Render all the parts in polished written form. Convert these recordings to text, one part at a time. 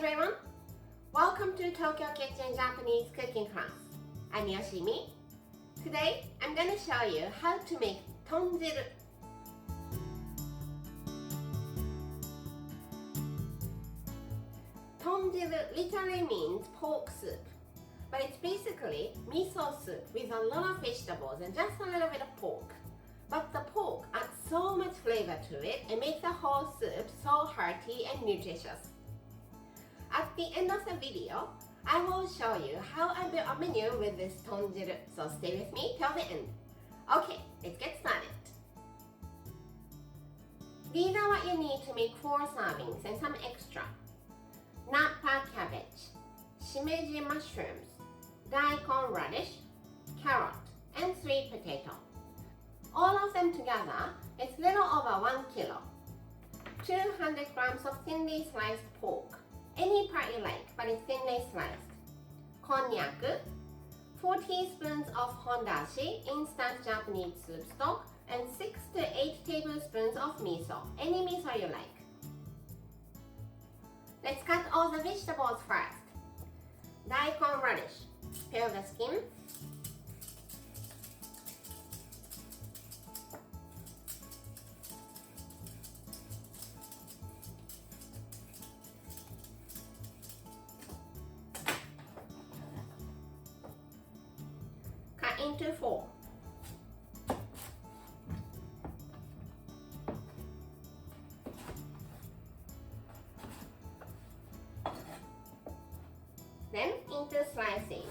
everyone! Welcome to Tokyo Kitchen Japanese cooking class. I'm Yoshimi. Today, I'm going to show you how to make Tonjiru. Tonjiru literally means pork soup, but it's basically miso soup with a lot of vegetables and just a little bit of pork. But the pork adds so much flavor to it and makes the whole soup so hearty and nutritious. At the end of the video, I will show you how I built a menu with this tonjiru, so stay with me till the end. Okay, let's get started. These are what you need to make 4 servings and some extra. Napa cabbage, shimeji mushrooms, daikon radish, carrot, and sweet potato. All of them together is little over 1 kilo. 200 grams of thinly sliced pork, any part you like, but it's thinly sliced. Konnyaku, 4 teaspoons of hondashi, instant Japanese soup stock, and 6 to 8 tablespoons of miso, any miso you like. Let's cut all the vegetables first. Daikon radish, peel the skin. Cut into 4. Then into slices.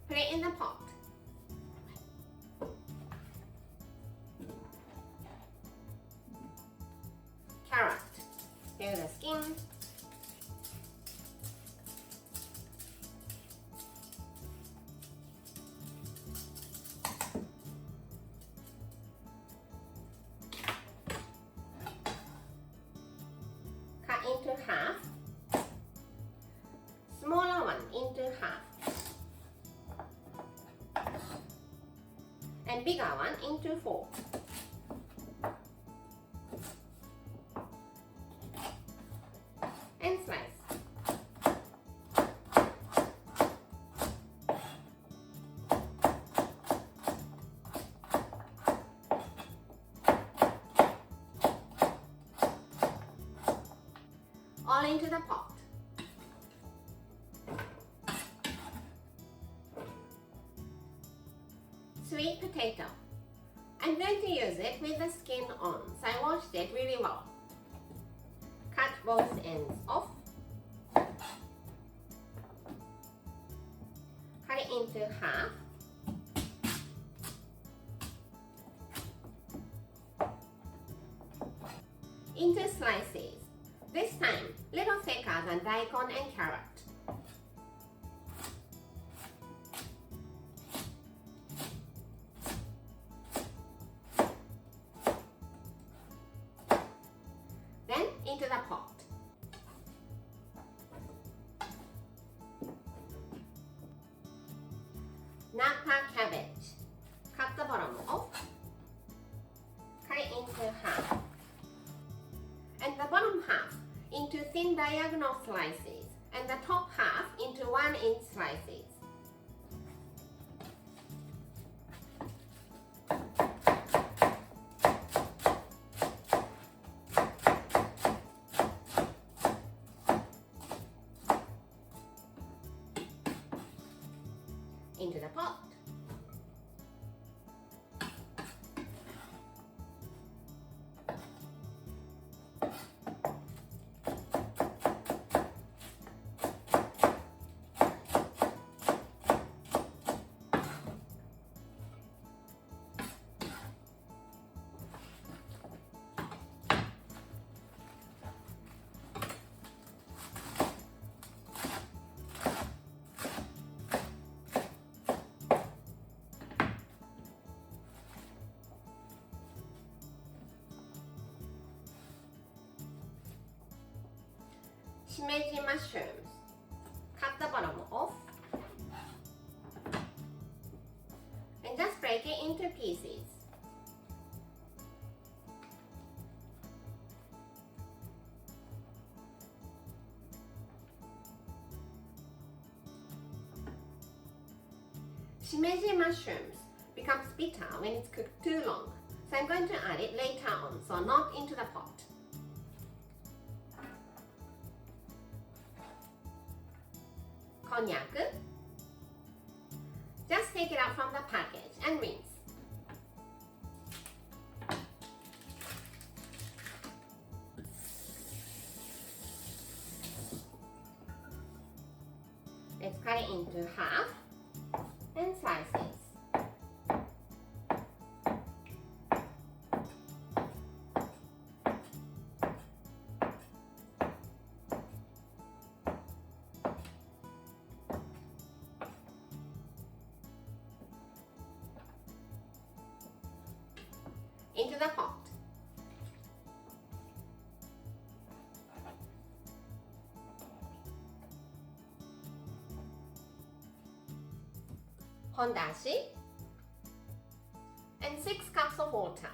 Put it in the pot. Carrot, peel the skin. Cut into half. Smaller one into half. And bigger one into 4. And slice. All into the pot. Sweet potato. I'm going to use it with the skin on, so I washed it really well. Cut both ends off. Cut it into half. Into slices. This time, little thicker than daikon and carrot. Then into the pot. Napa cabbage. Cut the bottom off. Cut it into half. And the bottom half into thin diagonal slices. And the top half into 1-inch slices. Into the pot. shimeji mushrooms. Cut the bottom off and just break it into pieces. Shimeji mushrooms becomes bitter when it's cooked too long, so I'm going to add it later on, so not into the pot. Konjac. Just take it out from the package and rinse. Let's cut it into half and slices. Into the pot. Hondashi and 6 cups of water.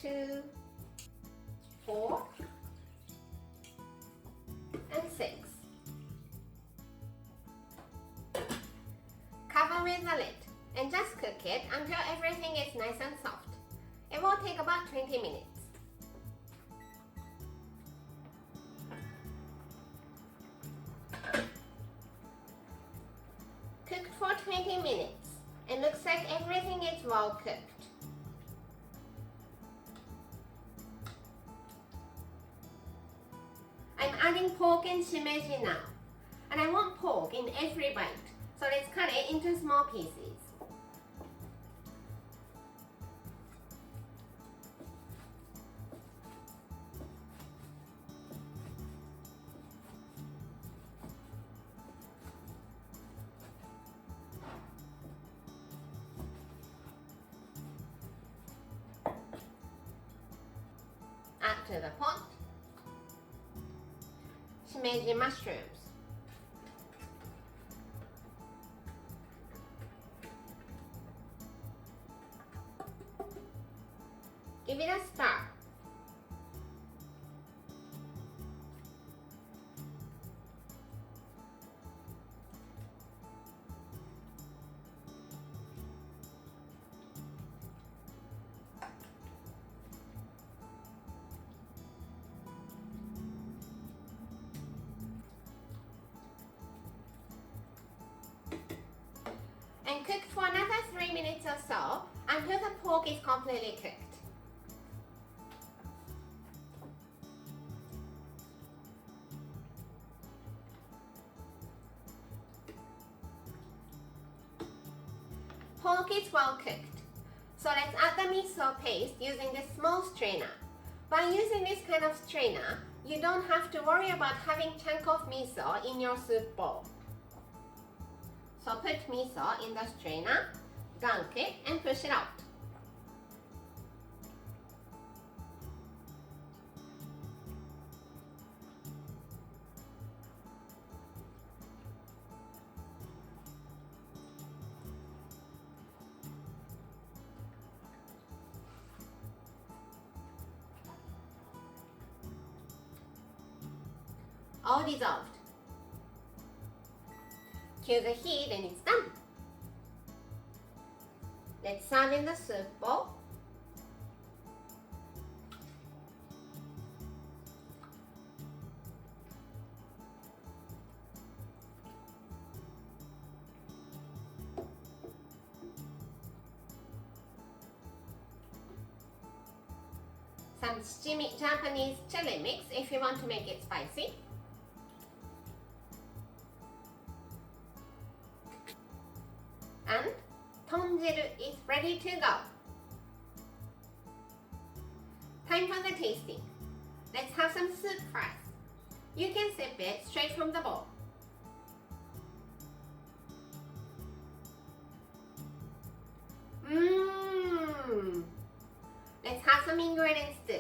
2, 4, and 6. Cover with the lid and just cook it until everything is nice and soft. It will take about 20 minutes. Cooked for 20 minutes. It looks like everything is well cooked. I'm adding pork and shimeji now. And I want pork in every bite, so let's cut it into small pieces. Add to the pot shimeji mushrooms. Give it a stir. And cook for another 3 minutes or so until the pork is completely cooked. Pork is well cooked, so let's add the miso paste using this small strainer. By using this kind of strainer, you don't have to worry about having chunk of miso in your soup bowl. So put miso in the strainer, dunk it, and push it out. All dissolved. Cue the heat and it's done. Let's serve in the soup bowl. Some Japanese chili mix if you want to make it spicy. And Tonjiru is ready to go. Time for the tasting. Let's have some soup first. You can sip it straight from the bowl. Let's have some ingredients too.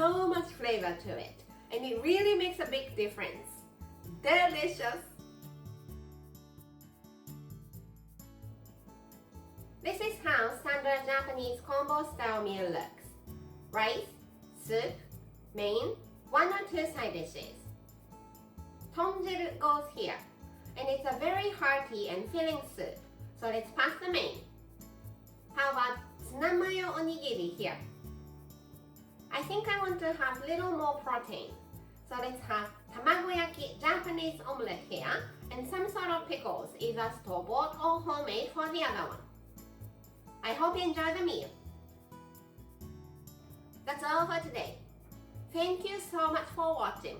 so much flavor to it, and it really makes a big difference. Delicious! This is how standard Japanese combo style meal looks. Rice, soup, main, 1 or 2 side dishes. Tonjiru goes here, and it's a very hearty and filling soup, so let's pass the main. How about tsunamayo onigiri here? I think I want to have little more protein, so let's have tamagoyaki Japanese omelette here, and some sort of pickles, either store-bought or homemade for the other one. I hope you enjoy the meal. That's all for today. Thank you so much for watching.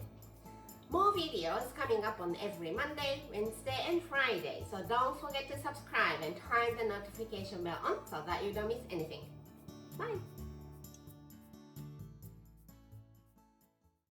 More videos coming up on every Monday, Wednesday, and Friday, so don't forget to subscribe and turn the notification bell on so that you don't miss anything. Bye!